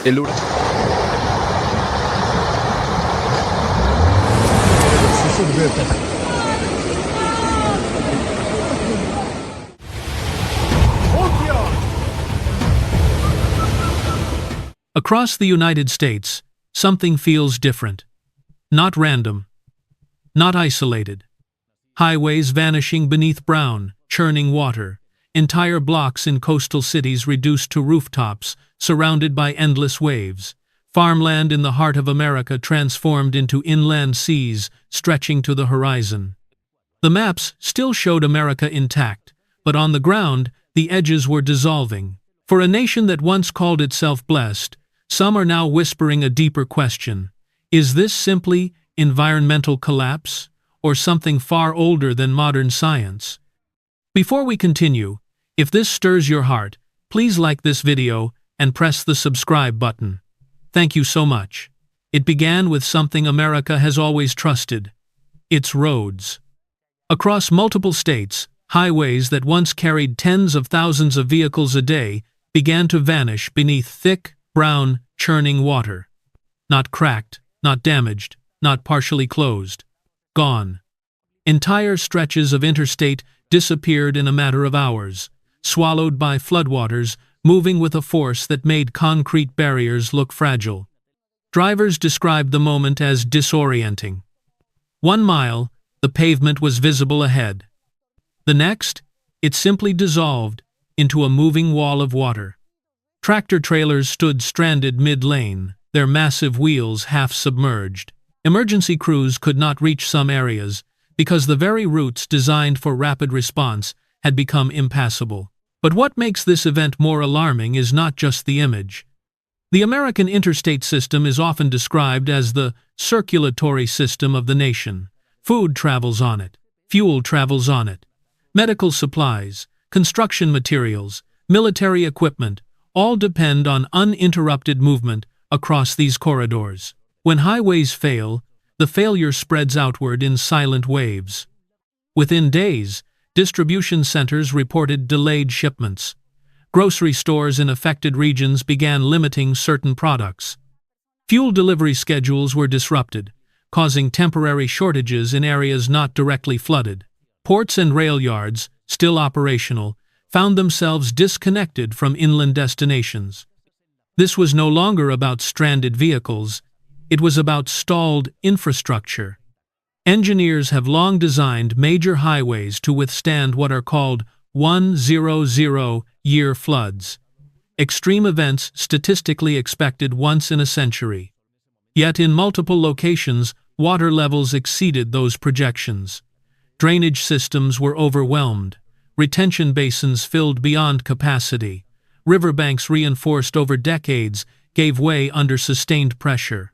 El huracán. Across the United States, something feels different. Not random. Not isolated. Highways vanishing beneath brown, churning water. Entire blocks in coastal cities reduced to rooftops, surrounded by endless waves. Farmland in the heart of America transformed into inland seas stretching to the horizon. The maps still showed America intact, but on the ground, the edges were dissolving. For a nation that once called itself blessed, some are now whispering a deeper question. Is this simply environmental collapse, or something far older than modern science? Before we continue, if this stirs your heart, please like this video and press the subscribe button. Thank you so much. It began with something America has always trusted: its roads. Across multiple states, highways that once carried tens of thousands of vehicles a day began to vanish beneath thick, brown, churning water. Not cracked, not damaged, not partially closed. Gone. Entire stretches of interstate disappeared in a matter of hours, swallowed by floodwaters, moving with a force that made concrete barriers look fragile. Drivers described the moment as disorienting. 1 mile, the pavement was visible ahead. The next, it simply dissolved into a moving wall of water. Tractor-trailers stood stranded mid-lane, their massive wheels half submerged. Emergency crews could not reach some areas because the very routes designed for rapid response had become impassable. But what makes this event more alarming is not just the image. The American interstate system is often described as the circulatory system of the nation. Food travels on it, fuel travels on it, medical supplies, construction materials, military equipment, all depend on uninterrupted movement across these corridors. When highways fail, the failure spreads outward in silent waves. Within days, distribution centers reported delayed shipments. Grocery stores in affected regions began limiting certain products. Fuel delivery schedules were disrupted, causing temporary shortages in areas not directly flooded. Ports and rail yards, still operational, found themselves disconnected from inland destinations. This was no longer about stranded vehicles, it was about stalled infrastructure. Engineers have long designed major highways to withstand what are called 100-year floods, extreme events statistically expected once in a century. Yet in multiple locations, water levels exceeded those projections. Drainage systems were overwhelmed, retention basins filled beyond capacity, riverbanks reinforced over decades gave way under sustained pressure.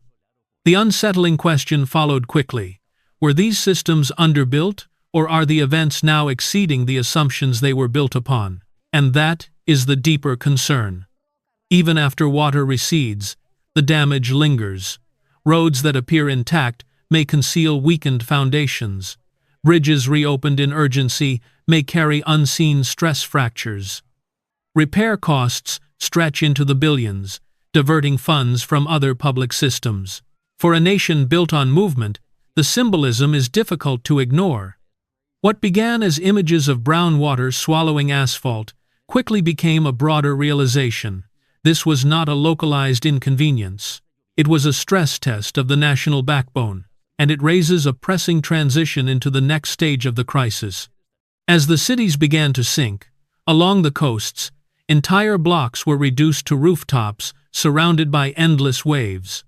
The unsettling question followed quickly. Were these systems underbuilt, or are the events now exceeding the assumptions they were built upon? And that is the deeper concern. Even after water recedes, the damage lingers. Roads that appear intact may conceal weakened foundations. Bridges reopened in urgency may carry unseen stress fractures. Repair costs stretch into the billions, diverting funds from other public systems. For a nation built on movement, the symbolism is difficult to ignore. What began as images of brown water swallowing asphalt quickly became a broader realization. This was not a localized inconvenience. It was a stress test of the national backbone, and it raises a pressing transition into the next stage of the crisis. As the cities began to sink, along the coasts, entire blocks were reduced to rooftops surrounded by endless waves.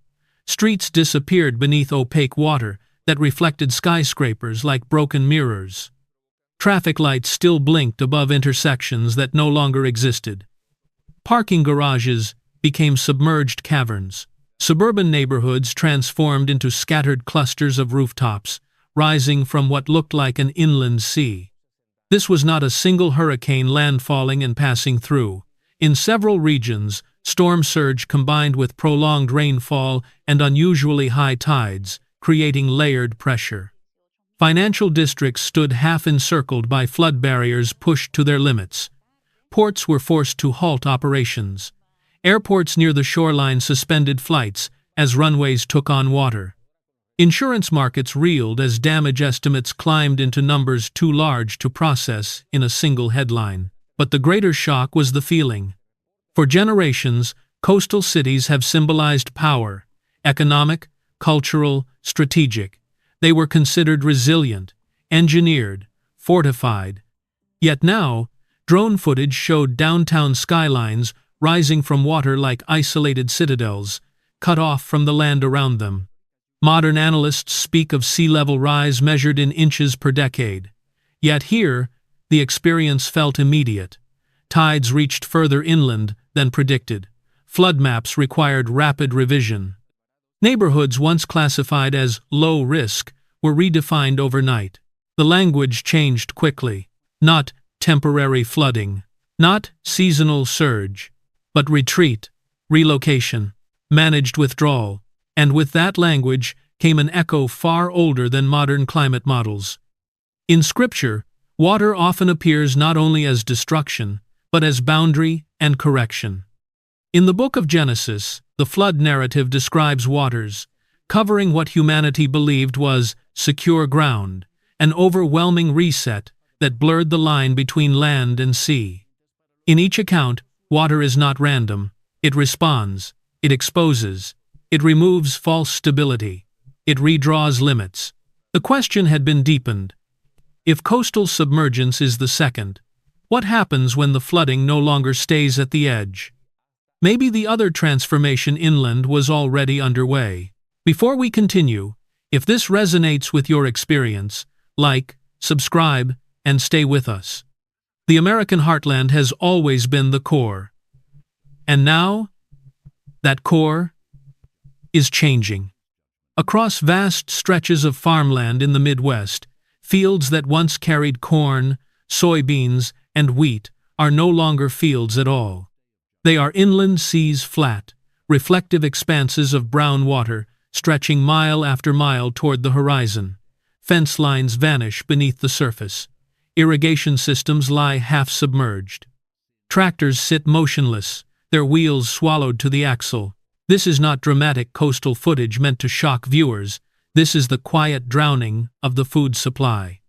Streets disappeared beneath opaque water that reflected skyscrapers like broken mirrors. Traffic lights still blinked above intersections that no longer existed. Parking garages became submerged caverns. Suburban neighborhoods transformed into scattered clusters of rooftops, rising from what looked like an inland sea. This was not a single hurricane landfalling and passing through. In several regions, storm surge combined with prolonged rainfall and unusually high tides, creating layered pressure. Financial districts stood half-encircled by flood barriers pushed to their limits. Ports were forced to halt operations. Airports near the shoreline suspended flights as runways took on water. Insurance markets reeled as damage estimates climbed into numbers too large to process in a single headline. But the greater shock was the feeling. For generations, coastal cities have symbolized power, economic, cultural, strategic. They were considered resilient, engineered, fortified. Yet now, drone footage showed downtown skylines rising from water like isolated citadels, cut off from the land around them. Modern analysts speak of sea level rise measured in inches per decade. Yet here, the experience felt immediate. Tides reached further inland than predicted. Flood maps required rapid revision. Neighborhoods once classified as low risk were redefined overnight. The language changed quickly. Not temporary flooding, not seasonal surge, but retreat, relocation, managed withdrawal. And with that language came an echo far older than modern climate models. In Scripture, water often appears not only as destruction, but as boundary and correction. In the book of Genesis, the flood narrative describes waters, covering what humanity believed was secure ground, an overwhelming reset that blurred the line between land and sea. In each account, water is not random. It responds, it exposes, it removes false stability, it redraws limits. The question had been deepened. If coastal submergence is the second, what happens when the flooding no longer stays at the edge? Maybe the other transformation inland was already underway. Before we continue, if this resonates with your experience, like, subscribe, and stay with us. The American heartland has always been the core. And now, that core is changing. Across vast stretches of farmland in the Midwest, fields that once carried corn, soybeans, and wheat are no longer fields at all. They are inland seas flat, reflective expanses of brown water stretching mile after mile toward the horizon. Fence lines vanish beneath the surface. Irrigation systems lie half submerged. Tractors sit motionless, their wheels swallowed to the axle. This is not dramatic coastal footage meant to shock viewers. This is the quiet drowning of the food supply.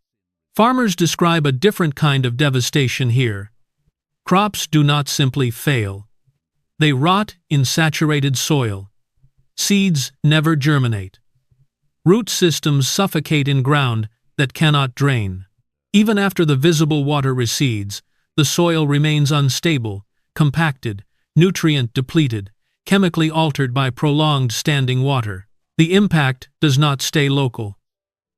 Farmers describe a different kind of devastation here. Crops do not simply fail. They rot in saturated soil. Seeds never germinate. Root systems suffocate in ground that cannot drain. Even after the visible water recedes, the soil remains unstable, compacted, nutrient depleted, chemically altered by prolonged standing water. The impact does not stay local.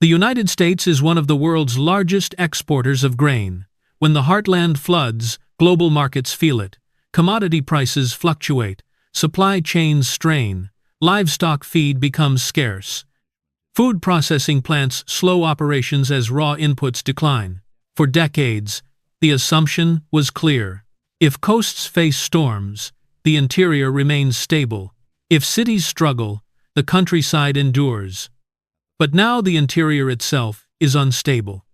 The United States is one of the world's largest exporters of grain. When the heartland floods, global markets feel it. Commodity prices fluctuate, supply chains strain, livestock feed becomes scarce. Food processing plants slow operations as raw inputs decline. For decades, the assumption was clear. If coasts face storms, the interior remains stable. If cities struggle, the countryside endures. But now the interior itself is unstable.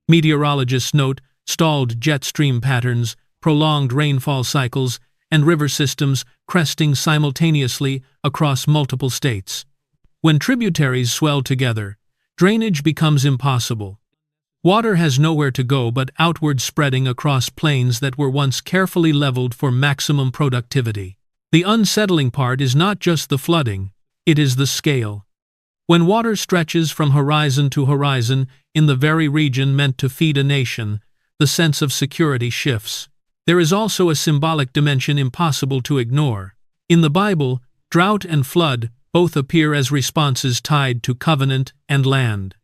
Meteorologists note stalled jet stream patterns, prolonged rainfall cycles, and river systems cresting simultaneously across multiple states. When tributaries swell together, drainage becomes impossible. Water has nowhere to go but outward spreading across plains that were once carefully leveled for maximum productivity. The unsettling part is not just the flooding, it is the scale. When water stretches from horizon to horizon in the very region meant to feed a nation, the sense of security shifts. There is also a symbolic dimension impossible to ignore. In the Bible, drought and flood both appear as responses tied to covenant and land.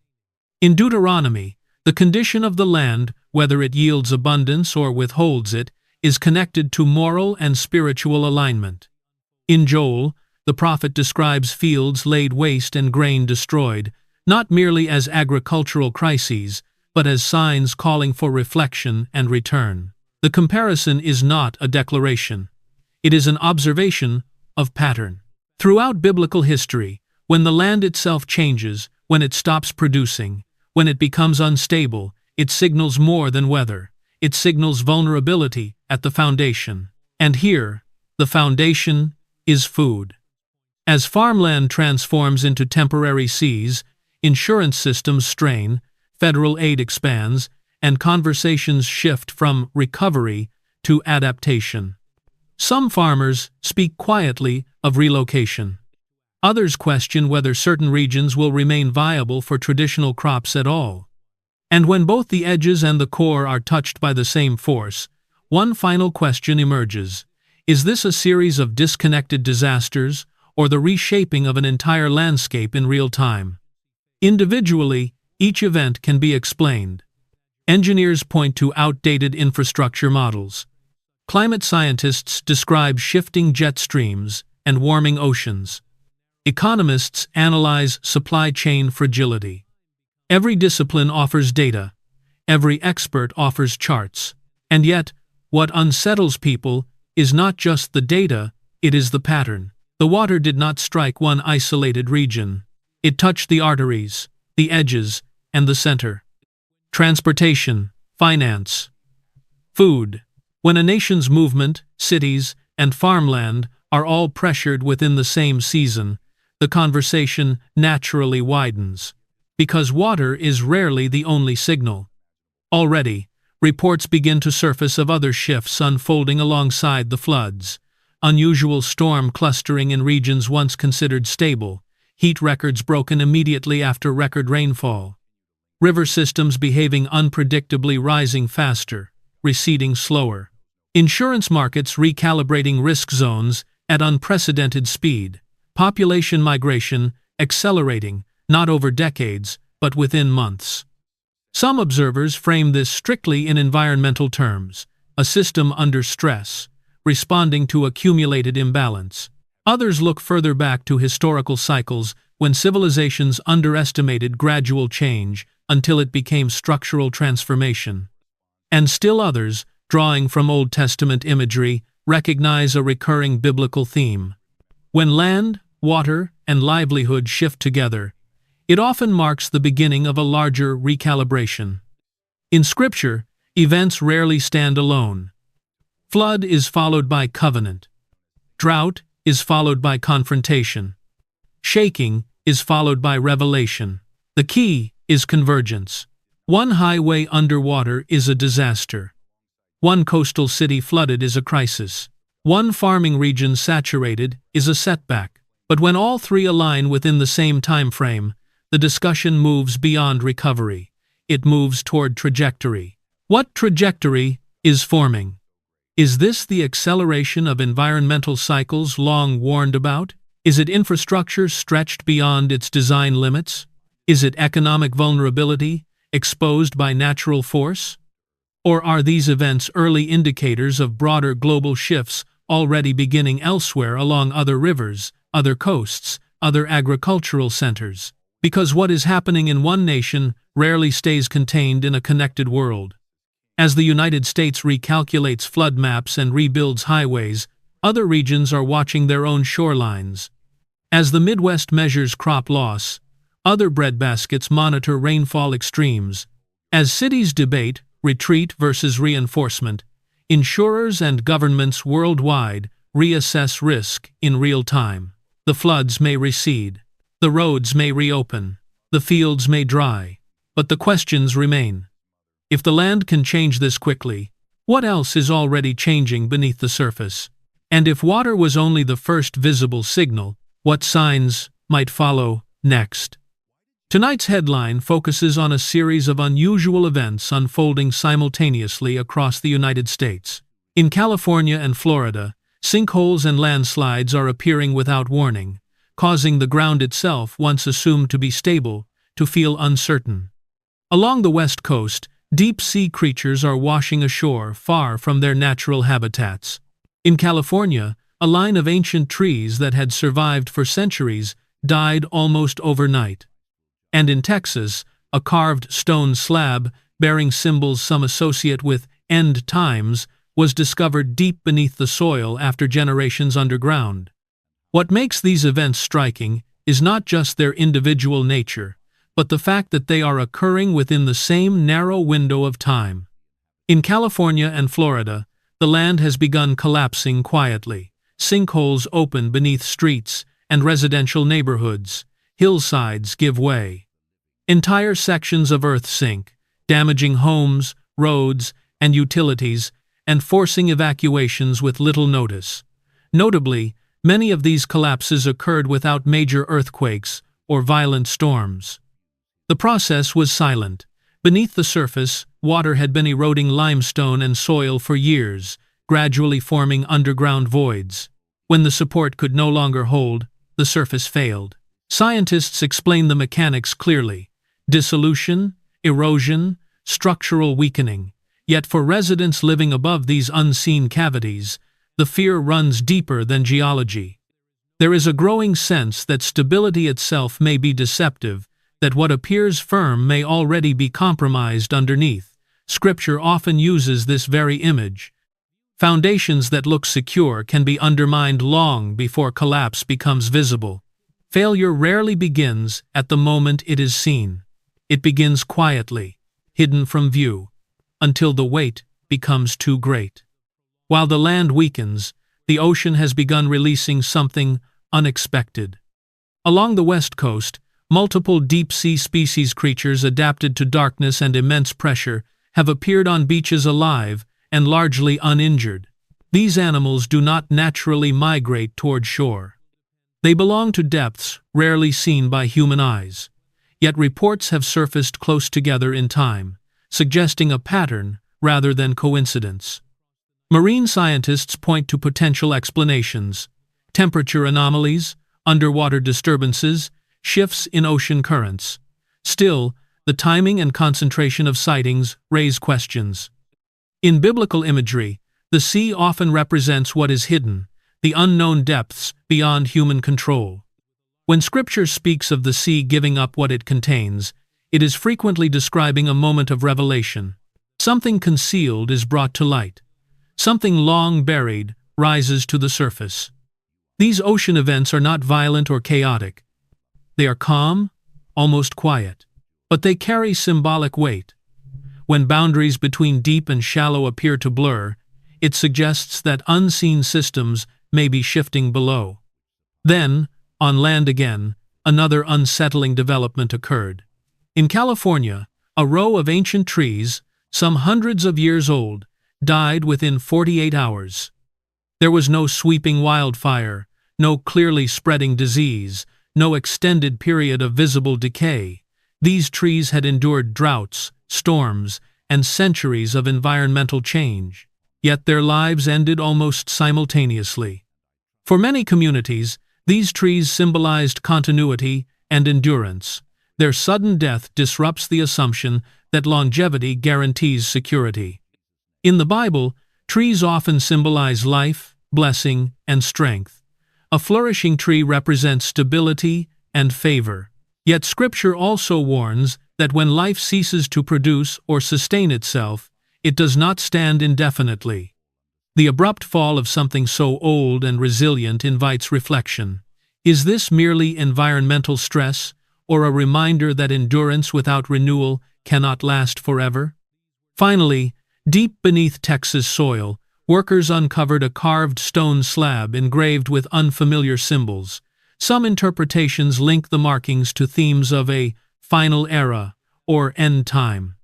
In Deuteronomy, the condition of the land, whether it yields abundance or withholds it, is connected to moral and spiritual alignment. In Joel, the prophet describes fields laid waste and grain destroyed, not merely as agricultural crises, but as signs calling for reflection and return. The comparison is not a declaration. It is an observation of pattern. Throughout biblical history, when the land itself changes, when it stops producing, when it becomes unstable, it signals more than weather. It signals vulnerability at the foundation. And here, The foundation is food. As farmland transforms into temporary seas, insurance systems strain, federal aid expands, and conversations shift from recovery to adaptation. Some farmers speak quietly of relocation. Others question whether certain regions will remain viable for traditional crops at all. And when both the edges and the core are touched by the same force, one final question emerges. Is this a series of disconnected disasters, or the reshaping of an entire landscape in real time? Individually, each event can be explained. Engineers point to outdated infrastructure models. Climate scientists describe shifting jet streams and warming oceans. Economists analyze supply chain fragility. Every discipline offers data. Every expert offers charts. And yet, what unsettles people is not just the data, it is the pattern. The water did not strike one isolated region. It touched the arteries, the edges, and the center. Transportation, finance, food. When a nation's movement, cities, and farmland are all pressured within the same season, the conversation naturally widens. Because water is rarely the only signal. Already, reports begin to surface of other shifts unfolding alongside the floods. Unusual storm clustering in regions once considered stable, heat records broken immediately after record rainfall. River systems behaving unpredictably, rising faster, receding slower. Insurance markets recalibrating risk zones at unprecedented speed. Population migration accelerating, not over decades, but within months. Some observers frame this strictly in environmental terms, a system under stress, responding to accumulated imbalance. Others look further back to historical cycles when civilizations underestimated gradual change until it became structural transformation. And still others, drawing from Old Testament imagery, recognize a recurring biblical theme. When land, water, and livelihood shift together, it often marks the beginning of a larger recalibration. In Scripture, events rarely stand alone. Flood is followed by covenant. Drought is followed by confrontation. Shaking is followed by revelation. The key is convergence. One highway underwater is a disaster. One coastal city flooded is a crisis. One farming region saturated is a setback. But when all three align within the same time frame, the discussion moves beyond recovery. It moves toward trajectory. What trajectory is forming? Is this the acceleration of environmental cycles long warned about? Is it infrastructure stretched beyond its design limits? Is it economic vulnerability exposed by natural force? Or are these events early indicators of broader global shifts already beginning elsewhere along other rivers, other coasts, other agricultural centers? Because what is happening in one nation rarely stays contained in a connected world. As the United States recalculates flood maps and rebuilds highways, other regions are watching their own shorelines. As the Midwest measures crop loss, other breadbaskets monitor rainfall extremes. As cities debate retreat versus reinforcement, insurers and governments worldwide reassess risk in real time. The floods may recede. The roads may reopen. The fields may dry. But the questions remain. If the land can change this quickly, what else is already changing beneath the surface? And if water was only the first visible signal, what signs might follow next? Tonight's headline focuses on a series of unusual events unfolding simultaneously across the United States. In California and Florida, sinkholes and landslides are appearing without warning, causing the ground itself, once assumed to be stable, to feel uncertain. Along the West Coast, deep-sea creatures are washing ashore far from their natural habitats. In California, a line of ancient trees that had survived for centuries died almost overnight. And in Texas, a carved stone slab bearing symbols some associate with end times was discovered deep beneath the soil after generations underground. What makes these events striking is not just their individual nature, but the fact that they are occurring within the same narrow window of time. In California and Florida, the land has begun collapsing quietly, sinkholes open beneath streets and residential neighborhoods, hillsides give way. Entire sections of earth sink, damaging homes, roads, and utilities, and forcing evacuations with little notice. Notably, many of these collapses occurred without major earthquakes or violent storms. The process was silent. Beneath the surface, water had been eroding limestone and soil for years, gradually forming underground voids. When the support could no longer hold, the surface failed. Scientists explain the mechanics clearly: dissolution, erosion, structural weakening. Yet for residents living above these unseen cavities, the fear runs deeper than geology. There is a growing sense that stability itself may be deceptive, that what appears firm may already be compromised underneath. Scripture often uses this very image. Foundations that look secure can be undermined long before collapse becomes visible. Failure rarely begins at the moment it is seen. It begins quietly, hidden from view, until the weight becomes too great. While the land weakens, the ocean has begun releasing something unexpected. Along the west coast, multiple deep-sea species creatures adapted to darkness and immense pressure have appeared on beaches alive and largely uninjured. These animals do not naturally migrate toward shore. They belong to depths rarely seen by human eyes. Yet reports have surfaced close together in time, suggesting a pattern rather than coincidence. Marine scientists point to potential explanations: temperature anomalies, underwater disturbances, shifts in ocean currents. Still, the timing and concentration of sightings raise questions. In biblical imagery, the sea often represents what is hidden, the unknown depths beyond human control. When Scripture speaks of the sea giving up what it contains, it is frequently describing a moment of revelation. Something concealed is brought to light. Something long buried rises to the surface. These ocean events are not violent or chaotic. They are calm, almost quiet, but they carry symbolic weight. When boundaries between deep and shallow appear to blur, it suggests that unseen systems may be shifting below. Then, on land again, another unsettling development occurred. In California, a row of ancient trees, some hundreds of years old, died within 48 hours. There was no sweeping wildfire, no clearly spreading disease, no extended period of visible decay. These trees had endured droughts, storms, and centuries of environmental change. Yet their lives ended almost simultaneously. For many communities, these trees symbolized continuity and endurance. Their sudden death disrupts the assumption that longevity guarantees security. In the Bible, trees often symbolize life, blessing, and strength. A flourishing tree represents stability and favor. Yet Scripture also warns that when life ceases to produce or sustain itself, it does not stand indefinitely. The abrupt fall of something so old and resilient invites reflection. Is this merely environmental stress, or a reminder that endurance without renewal cannot last forever? Finally, deep beneath Texas soil, workers uncovered a carved stone slab engraved with unfamiliar symbols. Some interpretations link the markings to themes of a final era or end time.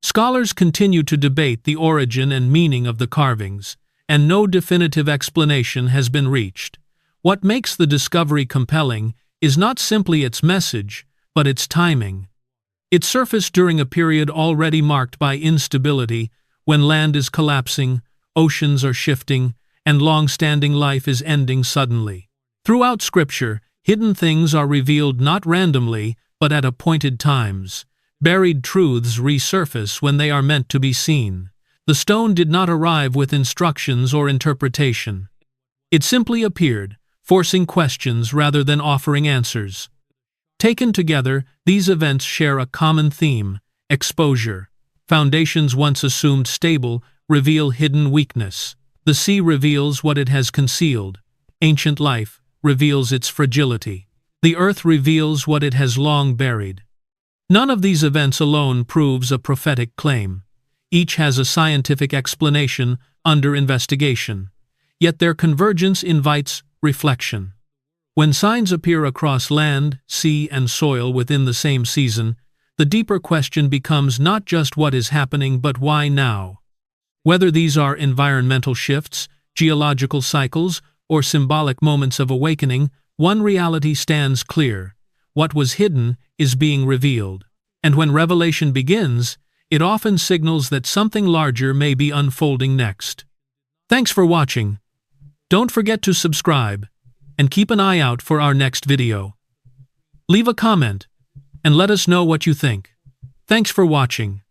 Scholars continue to debate the origin and meaning of the carvings, and no definitive explanation has been reached. What makes the discovery compelling is not simply its message, but its timing. It surfaced during a period already marked by instability, when land is collapsing, oceans are shifting, and long-standing life is ending suddenly. Throughout Scripture, hidden things are revealed not randomly, but at appointed times. Buried truths resurface when they are meant to be seen. The stone did not arrive with instructions or interpretation. It simply appeared, forcing questions rather than offering answers. Taken together, these events share a common theme: exposure. Foundations once assumed stable reveal hidden weakness. The sea reveals what it has concealed. Ancient life reveals its fragility. The earth reveals what it has long buried. None of these events alone proves a prophetic claim. Each has a scientific explanation under investigation. yet their convergence invites reflection. When signs appear across land, sea, and soil within the same season, the deeper question becomes not just what is happening but why now. Whether these are environmental shifts, geological cycles, or symbolic moments of awakening, one reality stands clear: what was hidden is being revealed. And when revelation begins, it often signals that something larger may be unfolding next. Thanks for watching. Don't forget to subscribe, and keep an eye out for our next video. Leave a comment, and let us know what you think. Thanks for watching.